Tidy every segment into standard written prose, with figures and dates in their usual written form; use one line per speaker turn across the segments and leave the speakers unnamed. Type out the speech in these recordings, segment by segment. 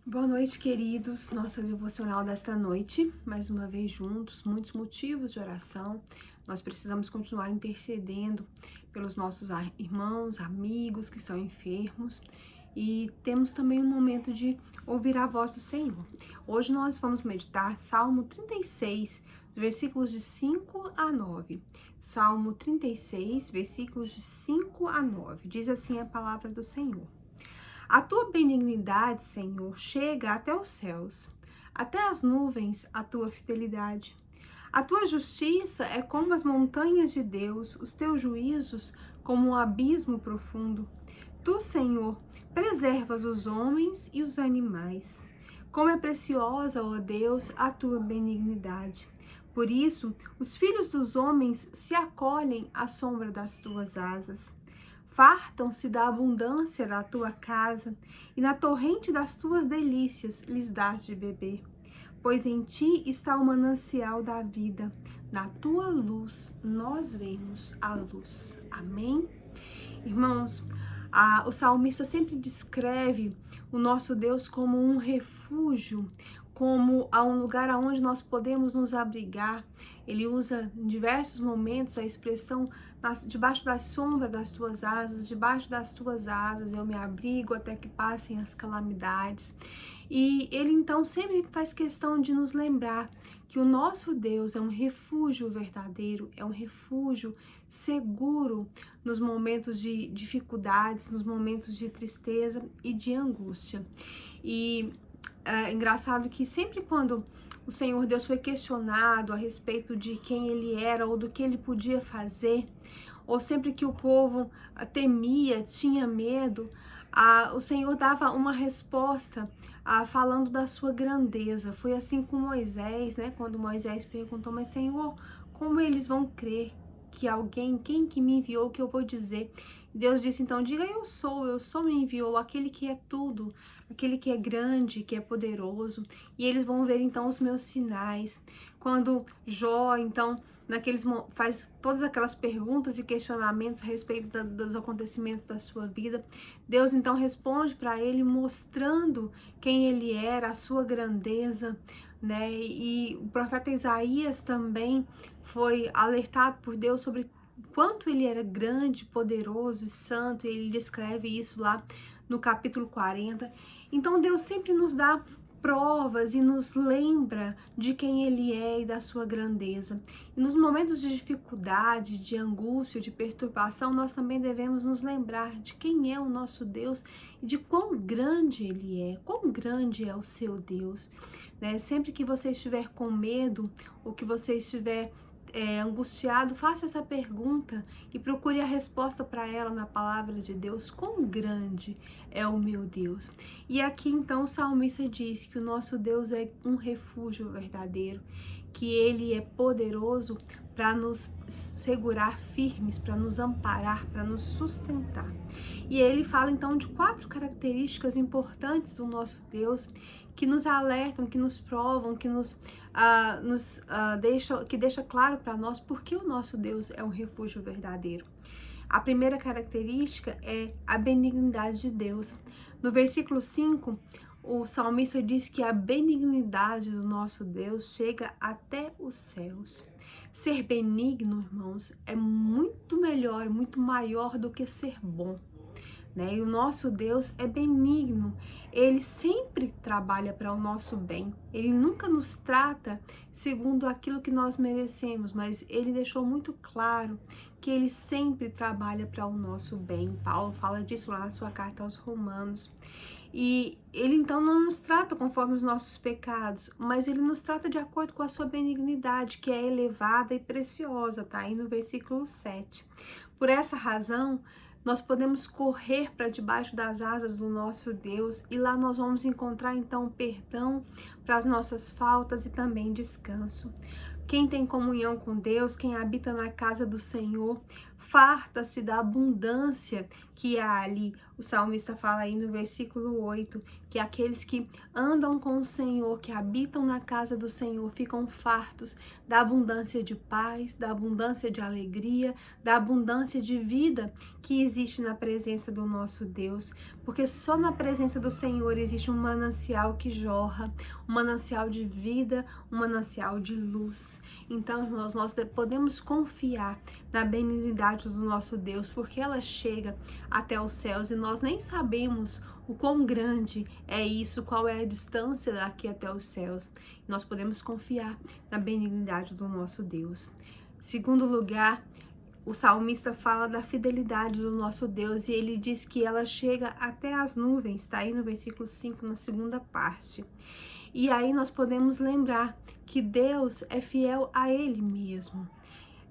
Boa noite, queridos. Nossa devocional desta noite, mais uma vez juntos, muitos motivos de oração. Nós precisamos continuar intercedendo pelos nossos irmãos, amigos que estão enfermos e temos também um momento de ouvir a voz do Senhor. Hoje nós vamos meditar Salmo 36, versículos de 5 a 9. Salmo 36, versículos de 5 a 9. Diz assim a palavra do Senhor. A tua benignidade, Senhor, chega até os céus, até as nuvens a tua fidelidade. A tua justiça é como as montanhas de Deus, os teus juízos como um abismo profundo. Tu, Senhor, preservas os homens e os animais. Como é preciosa, ó Deus, a tua benignidade. Por isso, os filhos dos homens se acolhem à sombra das tuas asas. Fartam-se da abundância da tua casa, e na torrente das tuas delícias lhes dás de beber. Pois em ti está o manancial da vida, na tua luz nós vemos a luz. Amém? Irmãos, o salmista sempre descreve o nosso Deus como um refúgio, como um lugar aonde nós podemos nos abrigar. Ele usa em diversos momentos a expressão debaixo da sombra das tuas asas, debaixo das tuas asas eu me abrigo até que passem as calamidades. E ele então sempre faz questão de nos lembrar que o nosso Deus é um refúgio verdadeiro, é um refúgio seguro nos momentos de dificuldades, nos momentos de tristeza e de angústia. E é engraçado que sempre quando o Senhor Deus foi questionado a respeito de quem ele era ou do que ele podia fazer, ou sempre que o povo temia, tinha medo, o Senhor dava uma resposta falando da sua grandeza. Foi assim com Moisés, né? Quando Moisés perguntou, mas Senhor, como eles vão crer que quem que me enviou, que eu vou dizer? Deus disse então, diga eu sou me enviou, aquele que é tudo, aquele que é grande, que é poderoso, e eles vão ver então os meus sinais. Quando Jó, então, faz todas aquelas perguntas e questionamentos a respeito dos acontecimentos da sua vida, Deus então responde para ele mostrando quem ele era, a sua grandeza, né? E o profeta Isaías também foi alertado por Deus sobre quanto ele era grande, poderoso e santo, e ele descreve isso lá no capítulo 40. Então Deus sempre nos dá provas e nos lembra de quem ele é e da sua grandeza. E nos momentos de dificuldade, de angústia, de perturbação, nós também devemos nos lembrar de quem é o nosso Deus e de quão grande ele é, quão grande é o seu Deus, né? Sempre que você estiver com medo ou que você estiver angustiado, faça essa pergunta e procure a resposta para ela na palavra de Deus. Quão grande é o meu Deus? E aqui então o salmista diz que o nosso Deus é um refúgio verdadeiro, que ele é poderoso para nos segurar firmes, para nos amparar, para nos sustentar. E ele fala então de 4 características importantes do nosso Deus que nos alertam, que nos provam, que deixa claro para nós porque o nosso Deus é um refúgio verdadeiro. A primeira característica é a benignidade de Deus. No versículo 5, o salmista diz que a benignidade do nosso Deus chega até os céus. Ser benigno, irmãos, é muito melhor, muito maior do que ser bom, né? E o nosso Deus é benigno, ele sempre trabalha para o nosso bem, ele nunca nos trata segundo aquilo que nós merecemos, mas ele deixou muito claro que ele sempre trabalha para o nosso bem. Paulo fala disso lá na sua carta aos Romanos. E ele então não nos trata conforme os nossos pecados, mas ele nos trata de acordo com a sua benignidade, que é elevada e preciosa, tá aí no versículo 7. Por essa razão, nós podemos correr para debaixo das asas do nosso Deus e lá nós vamos encontrar então perdão para as nossas faltas e também descanso. Quem tem comunhão com Deus, quem habita na casa do Senhor, farta-se da abundância que há ali. O salmista fala aí no versículo 8, que aqueles que andam com o Senhor, que habitam na casa do Senhor, ficam fartos da abundância de paz, da abundância de alegria, da abundância de vida que existe na presença do nosso Deus, porque só na presença do Senhor existe um manancial que jorra, um manancial de vida, um manancial de luz. Então, irmãos, nós podemos confiar na benignidade do nosso Deus, porque ela chega até os céus e nós nem sabemos o quão grande é isso, qual é a distância daqui até os céus. Nós podemos confiar na benignidade do nosso Deus. Segundo lugar, o salmista fala da fidelidade do nosso Deus e ele diz que ela chega até as nuvens, está aí no versículo 5, na segunda parte. E aí nós podemos lembrar que Deus é fiel a Ele mesmo.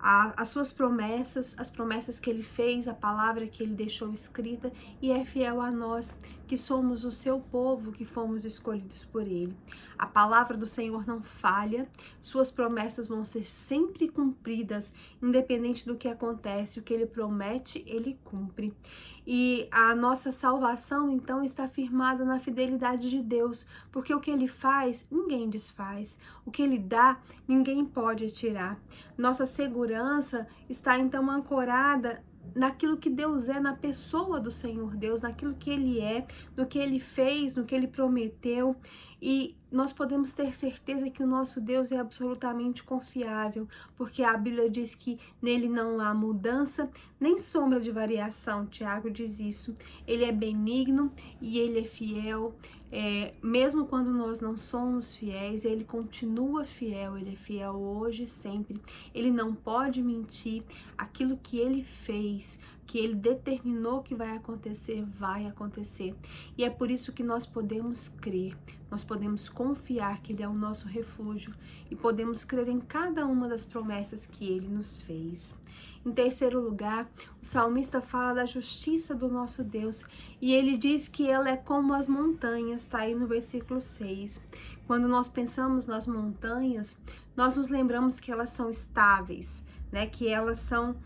As suas promessas, as promessas que Ele fez, a palavra que Ele deixou escrita, e é fiel a nós, que somos o seu povo, que fomos escolhidos por Ele. A palavra do Senhor não falha, suas promessas vão ser sempre cumpridas, independente do que acontece, o que Ele promete, Ele cumpre. E a nossa salvação, então, está firmada na fidelidade de Deus, porque o que Ele faz, ninguém desfaz. O que Ele dá, ninguém pode tirar. Nossa segurança está, então, ancorada naquilo que Deus é, na pessoa do Senhor Deus, naquilo que Ele é, no que Ele fez, no que Ele prometeu. E nós podemos ter certeza que o nosso Deus é absolutamente confiável, porque a Bíblia diz que nele não há mudança, nem sombra de variação. Tiago diz isso. Ele é benigno e ele é fiel. Mesmo quando nós não somos fiéis, ele continua fiel, ele é fiel hoje e sempre. Ele não pode mentir. Aquilo que ele fez, que ele determinou que vai acontecer, vai acontecer. E é por isso que nós podemos crer, nós podemos confiar que ele é o nosso refúgio e podemos crer em cada uma das promessas que ele nos fez. Em terceiro lugar, o salmista fala da justiça do nosso Deus e ele diz que ela é como as montanhas, está aí no versículo 6. Quando nós pensamos nas montanhas, nós nos lembramos que elas são estáveis, né, que elas são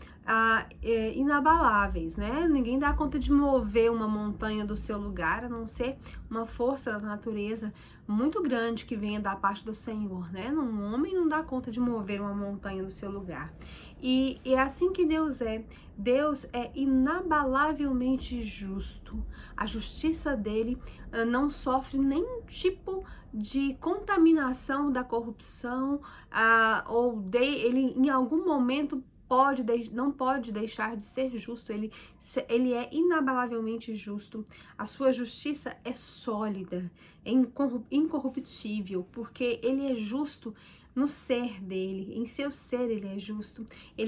inabaláveis, né? Ninguém dá conta de mover uma montanha do seu lugar, a não ser uma força da natureza muito grande que venha da parte do Senhor, né? Um homem não dá conta de mover uma montanha do seu lugar. E é assim que Deus é. Deus é inabalavelmente justo. A justiça dele não sofre nenhum tipo de contaminação da corrupção, ele em algum momento não pode deixar de ser justo. Ele é inabalavelmente justo. A sua justiça é sólida, é incorruptível, porque ele é justo no ser dele, em seu ser ele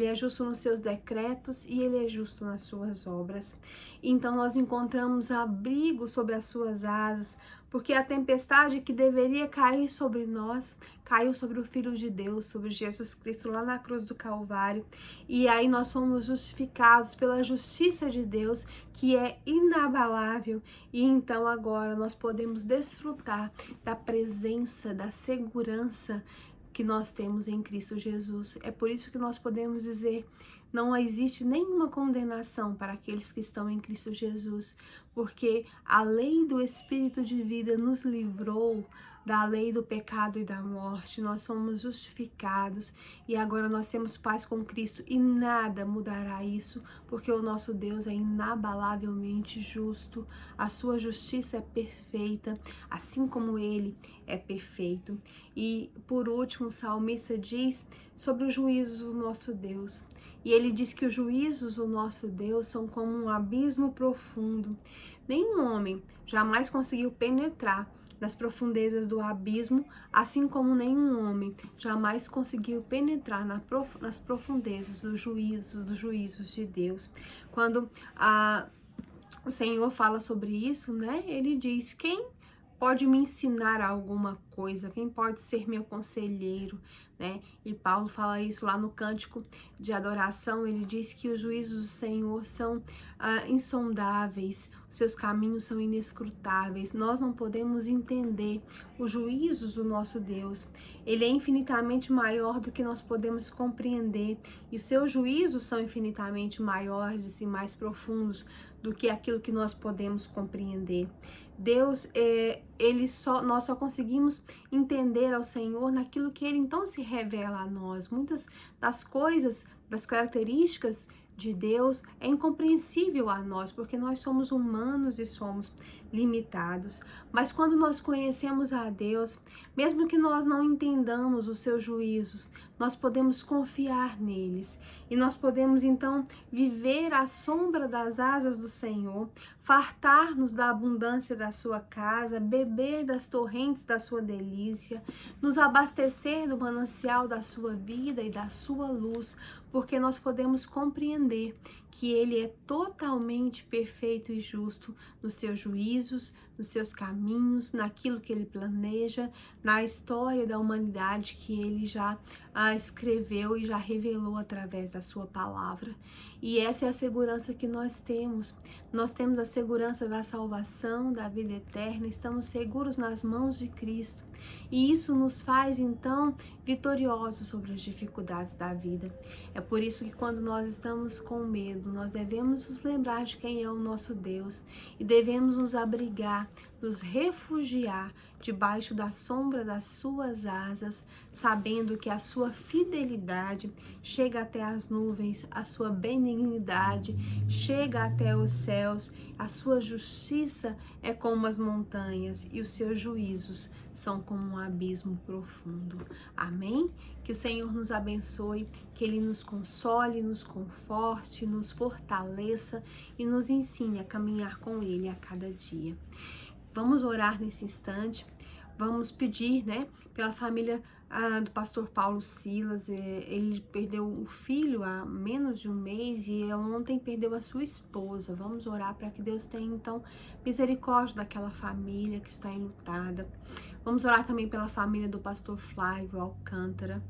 é justo nos seus decretos e ele é justo nas suas obras. Então nós encontramos abrigo sobre as suas asas, porque a tempestade que deveria cair sobre nós, caiu sobre o Filho de Deus, sobre Jesus Cristo lá na cruz do Calvário, e aí nós fomos justificados pela justiça de Deus, que é inabalável, e então agora nós podemos desfrutar da presença, da segurança que nós temos em Cristo Jesus. É por isso que nós podemos dizer: não existe nenhuma condenação para aqueles que estão em Cristo Jesus, porque a lei do Espírito de vida nos livrou da lei do pecado e da morte. Nós somos justificados e agora nós temos paz com Cristo e nada mudará isso, porque o nosso Deus é inabalavelmente justo, a sua justiça é perfeita, assim como ele é perfeito. E por último, o salmista diz sobre os juízos do nosso Deus. E ele diz que os juízos do nosso Deus são como um abismo profundo. Nenhum homem jamais conseguiu penetrar nas profundezas do abismo, assim como nenhum homem jamais conseguiu penetrar nas profundezas dos juízos de Deus. Quando o Senhor fala sobre isso, né? Ele diz: quem pode me ensinar alguma coisa? Quem pode ser meu conselheiro, né? E Paulo fala isso lá no Cântico de Adoração. Ele diz que os juízos do Senhor são insondáveis, os seus caminhos são inescrutáveis. Nós não podemos entender os juízos do nosso Deus. Ele é infinitamente maior do que nós podemos compreender, e os seus juízos são infinitamente maiores e mais profundos do que aquilo que nós podemos compreender. Deus, nós só conseguimos entender ao Senhor naquilo que Ele então se revela a nós. Muitas das coisas, das características de Deus é incompreensível a nós, porque nós somos humanos e somos limitados. Mas quando nós conhecemos a Deus, mesmo que nós não entendamos os seus juízos, nós podemos confiar neles e nós podemos então viver à sombra das asas do Senhor, fartar-nos da abundância da sua casa, beber das torrentes da sua delícia, nos abastecer do manancial da sua vida e da sua luz, porque nós podemos compreender que Ele é totalmente perfeito e justo nos seus juízos, nos seus caminhos, naquilo que Ele planeja, na história da humanidade que Ele já escreveu e já revelou através da sua palavra. E essa é a segurança que nós temos. Nós temos a segurança da salvação, da vida eterna, estamos seguros nas mãos de Cristo. E isso nos faz, então, vitoriosos sobre as dificuldades da vida. É por isso que quando nós estamos com medo, nós devemos nos lembrar de quem é o nosso Deus e devemos nos abrigar, nos refugiar debaixo da sombra das suas asas, sabendo que a sua fidelidade chega até as nuvens, a sua benignidade chega até os céus, a sua justiça é como as montanhas e os seus juízos são como um abismo profundo. Amém? Que o Senhor nos abençoe, que Ele nos console, nos conforte, nos fortaleça e nos ensine a caminhar com Ele a cada dia. Vamos orar nesse instante, vamos pedir, né, pela família do pastor Paulo Silas. Ele perdeu o filho há menos de um mês e ontem perdeu a sua esposa. Vamos orar para que Deus tenha, então, misericórdia daquela família que está enlutada. Vamos orar também pela família do pastor Flávio Alcântara.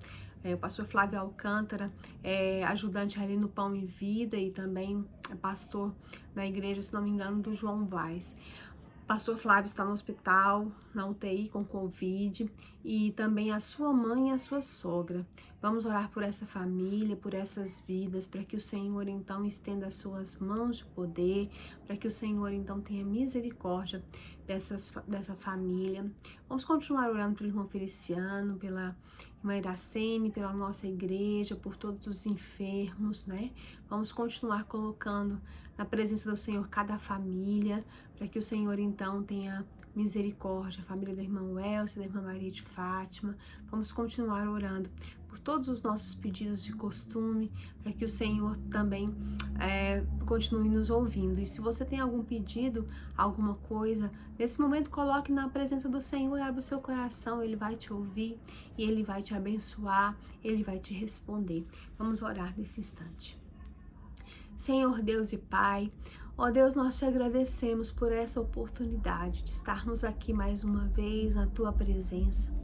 O pastor Flávio Alcântara é ajudante ali no Pão e Vida e também é pastor na igreja, se não me engano, do João Vaz. Pastor Flávio está no hospital, na UTI com Covid, e também a sua mãe e a sua sogra. Vamos orar por essa família, por essas vidas, para que o Senhor então estenda as suas mãos de poder, para que o Senhor então tenha misericórdia dessa família. Vamos continuar orando pelo irmão Feliciano, pela irmã Iracene, pela nossa igreja, por todos os enfermos, né? Vamos continuar colocando na presença do Senhor cada família, para que o Senhor então tenha misericórdia, a família da irmã Elcia, da irmã Maria de Fátima. Vamos continuar orando por todos os nossos pedidos de costume, para que o Senhor também continue nos ouvindo. E se você tem algum pedido, alguma coisa, nesse momento coloque na presença do Senhor e abra o seu coração. Ele vai te ouvir e Ele vai te abençoar, Ele vai te responder. Vamos orar nesse instante. Senhor Deus e Pai, ó Deus, nós te agradecemos por essa oportunidade de estarmos aqui mais uma vez na Tua presença.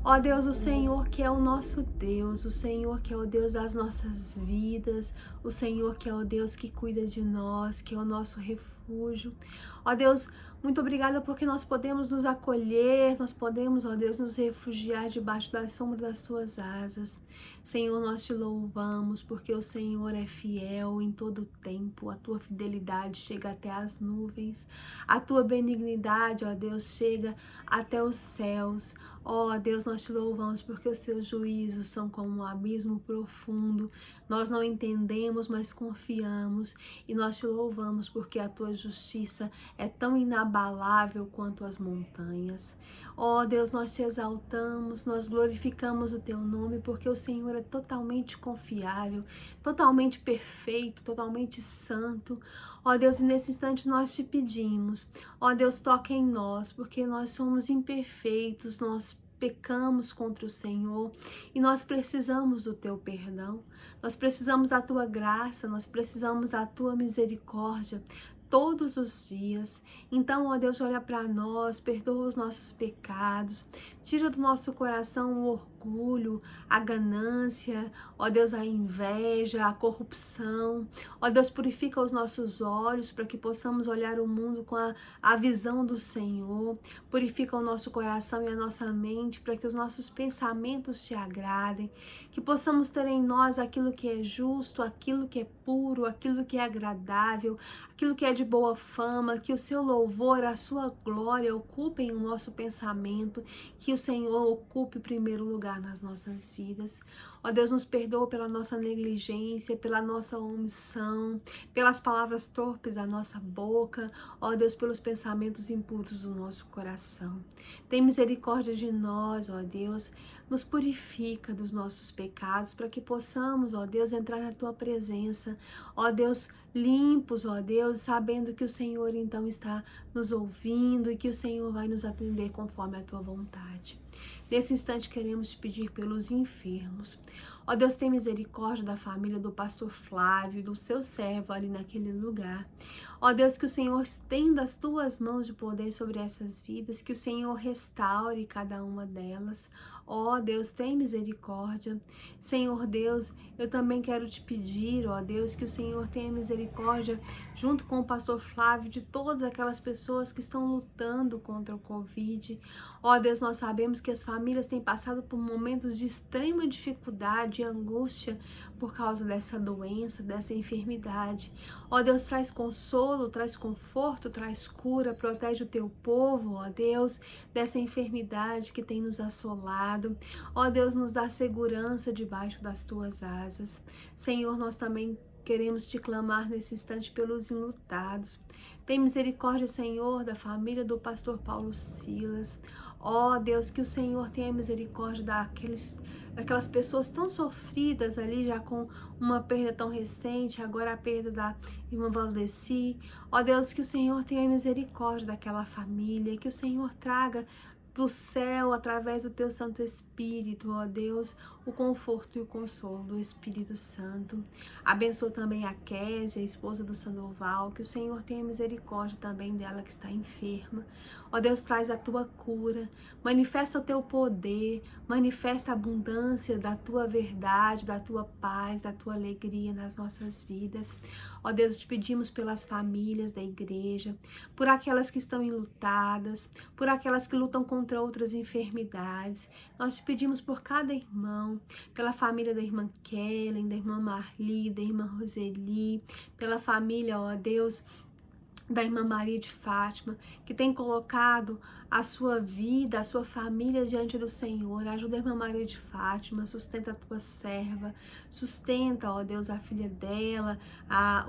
Ó Deus, o Senhor que é o nosso Deus, o Senhor que é o Deus das nossas vidas, o Senhor que é o Deus que cuida de nós, que é o nosso refúgio. Ó Deus, muito obrigada porque nós podemos nos acolher, nós podemos, ó Deus, nos refugiar debaixo da sombra das Suas asas. Senhor, nós te louvamos porque o Senhor é fiel em todo o tempo, a Tua fidelidade chega até as nuvens, a Tua benignidade, ó Deus, chega até os céus. Ó Deus, nós te louvamos porque os Seus juízos são como um abismo profundo. Nós não entendemos, mas confiamos, e nós te louvamos porque a Tua justiça é tão inabalável quanto as montanhas. Ó Deus, nós te exaltamos, nós glorificamos o Teu nome porque o Senhor é totalmente confiável, totalmente perfeito, totalmente santo. Ó Deus, e nesse instante nós te pedimos, ó Deus, toque em nós, porque nós somos imperfeitos, nós pecamos contra o Senhor e nós precisamos do Teu perdão, nós precisamos da Tua graça, nós precisamos da Tua misericórdia. todos os dias. Então, ó Deus, olha para nós, perdoa os nossos pecados, tira do nosso coração o orgulho, a ganância, ó Deus, a inveja, a corrupção. Ó Deus, purifica os nossos olhos para que possamos olhar o mundo com a visão do Senhor. Purifica o nosso coração e a nossa mente para que os nossos pensamentos te agradem, que possamos ter em nós aquilo que é justo, aquilo que é puro, aquilo que é agradável, aquilo que é de boa fama, que o seu louvor, a sua glória ocupem o nosso pensamento, que o Senhor ocupe o primeiro lugar nas nossas vidas. Ó Deus, nos perdoa pela nossa negligência, pela nossa omissão, pelas palavras torpes da nossa boca, ó Deus, pelos pensamentos impuros do nosso coração. Tem misericórdia de nós, ó Deus, nos purifica dos nossos pecados para que possamos, ó Deus, entrar na tua presença, ó Deus, limpos, ó Deus, sabendo que o Senhor então está nos ouvindo e que o Senhor vai nos atender conforme a tua vontade. Nesse instante queremos te pedir pelos enfermos. Ó Deus, tem misericórdia da família do pastor Flávio, do seu servo ali naquele lugar. Ó Deus, que o Senhor estenda as tuas mãos de poder sobre essas vidas, que o Senhor restaure cada uma delas. Ó Deus, tem misericórdia. Senhor Deus, eu também quero te pedir, ó Deus, que o Senhor tenha misericórdia, junto com o pastor Flávio, de todas aquelas pessoas que estão lutando contra o Covid. Ó Deus, nós sabemos que as famílias têm passado por momentos de extrema dificuldade e angústia por causa dessa doença, dessa enfermidade. Ó Deus, traz consolo, traz conforto, traz cura, protege o teu povo, ó Deus, dessa enfermidade que tem nos assolado. Ó Deus, nos dá segurança debaixo das tuas asas. Senhor, nós também queremos te clamar nesse instante pelos enlutados. Tem misericórdia, Senhor, da família do pastor Paulo Silas. Ó Deus, que o Senhor tenha misericórdia daquelas pessoas tão sofridas ali, já com uma perda tão recente, agora a perda da irmã Valdeci. Ó Deus, que o Senhor tenha misericórdia daquela família, que o Senhor traga do céu, através do teu Santo Espírito, ó Deus, o conforto e o consolo do Espírito Santo. Abençoa também a Késia, a esposa do Sandoval, que o Senhor tenha misericórdia também dela que está enferma. Ó Deus, traz a tua cura, manifesta o teu poder, manifesta a abundância da tua verdade, da tua paz, da tua alegria nas nossas vidas. Ó Deus, te pedimos pelas famílias da igreja, por aquelas que estão enlutadas, por aquelas que lutam contra outras enfermidades. Nós te pedimos por cada irmão, pela família da irmã Kellen, da irmã Marli, da irmã Roseli, pela família, ó Deus, da irmã Maria de Fátima, que tem colocado a sua vida, a sua família diante do Senhor. Ajuda a irmã Maria de Fátima, sustenta a tua serva, sustenta, ó Deus, a filha dela,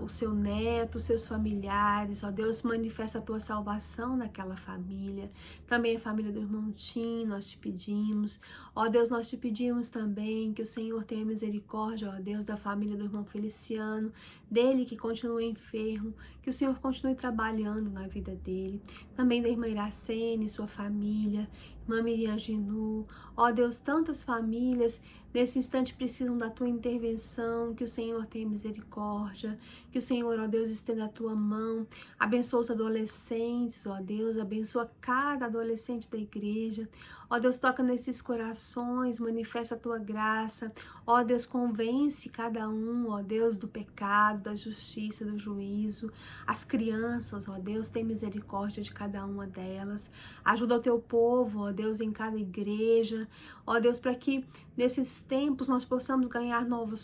o seu neto, os seus familiares, ó Deus, manifesta a tua salvação naquela família. Também a família do irmão Tim, nós te pedimos. Ó Deus, nós te pedimos também que o Senhor tenha misericórdia, ó Deus, da família do irmão Feliciano, dele que continua enfermo, que o Senhor continue trabalhando na vida dele. Também da irmã Iracene, sua família, irmã Miriam Genu. Ó Deus, tantas famílias nesse instante precisam da tua intervenção, que o Senhor tenha misericórdia, que o Senhor, ó Deus, estenda a tua mão, abençoa os adolescentes, ó Deus, abençoa cada adolescente da igreja, ó Deus, toca nesses corações, manifesta a tua graça, ó Deus, convence cada um, ó Deus, do pecado, da justiça, do juízo, as crianças, ó Deus, tem misericórdia de cada uma delas, ajuda o teu povo, ó Deus, em cada igreja, ó Deus, para que nesses tempos nós possamos ganhar novo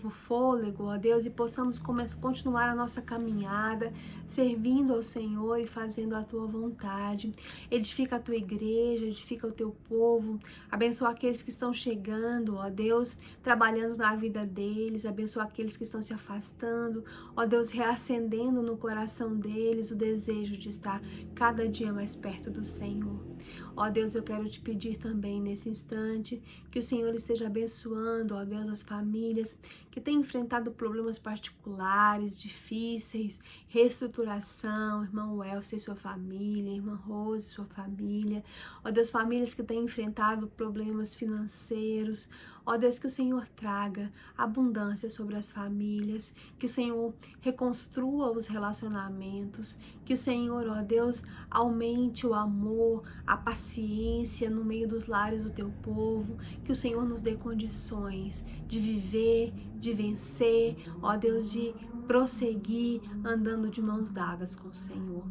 fôlego, ó Deus, e possamos continuar a nossa caminhada, servindo ao Senhor e fazendo a tua vontade. Edifica a tua igreja, edifica o teu povo, abençoa aqueles que estão chegando, ó Deus, trabalhando na vida deles, abençoa aqueles que estão se afastando, ó Deus, reacendendo no coração deles o desejo de estar cada dia mais perto do Senhor. Ó Deus, eu quero te pedir também nesse instante que o Senhor esteja abençoando, ó Deus, as famílias que têm enfrentado problemas particulares, difíceis, reestruturação, irmão Elcio e sua família, irmã Rose e sua família, ó Deus, famílias que têm enfrentado problemas financeiros, ó Deus, que o Senhor traga abundância sobre as famílias, que o Senhor reconstrua os relacionamentos, que o Senhor, ó Deus, aumente o amor, a paciência no meio dos lares do teu povo, que o Senhor nos dê condições de viver, de vencer, ó Deus, de prosseguir andando de mãos dadas com o Senhor.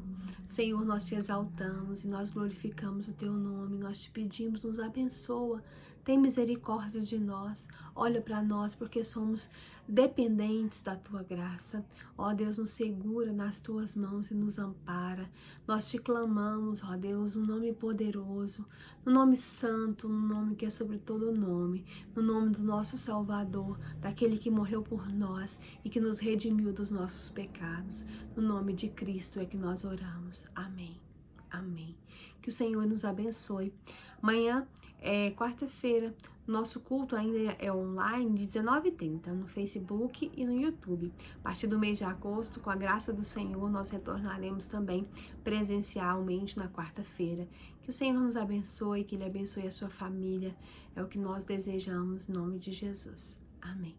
Senhor, nós te exaltamos e nós glorificamos o teu nome, nós te pedimos, nos abençoa, tem misericórdia de nós, olha para nós porque somos dependentes da tua graça. Ó Deus, nos segura nas tuas mãos e nos ampara. Nós te clamamos, ó Deus, no nome poderoso, no nome santo, no nome que é sobre todo nome, no nome do nosso Salvador, daquele que morreu por nós e que nos redimiu dos nossos pecados. No nome de Cristo é que nós oramos. Amém. Amém. Que o Senhor nos abençoe. Amanhã é quarta-feira, nosso culto ainda é online de 19h30 no Facebook e no YouTube. A partir do mês de agosto, com a graça do Senhor, nós retornaremos também presencialmente na quarta-feira. Que o Senhor nos abençoe, que Ele abençoe a sua família. É o que nós desejamos em nome de Jesus. Amém.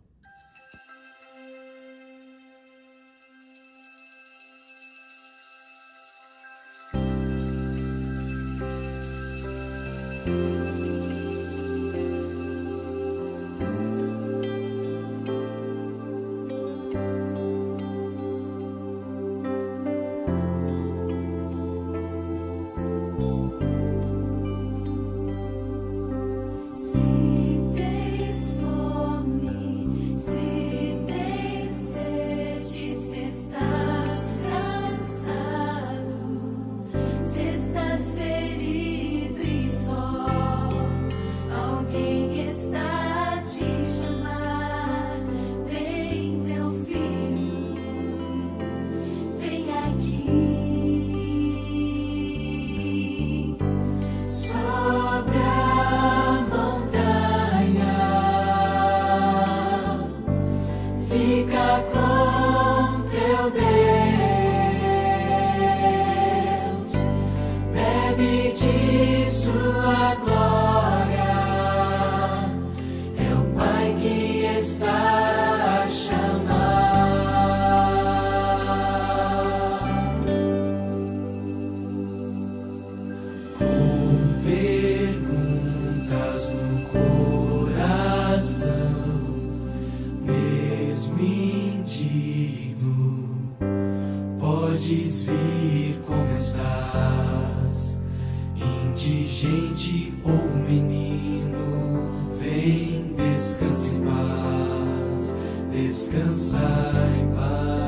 Podes vir como estás, indigente ou menino, vem, descansa em paz, descansa em paz.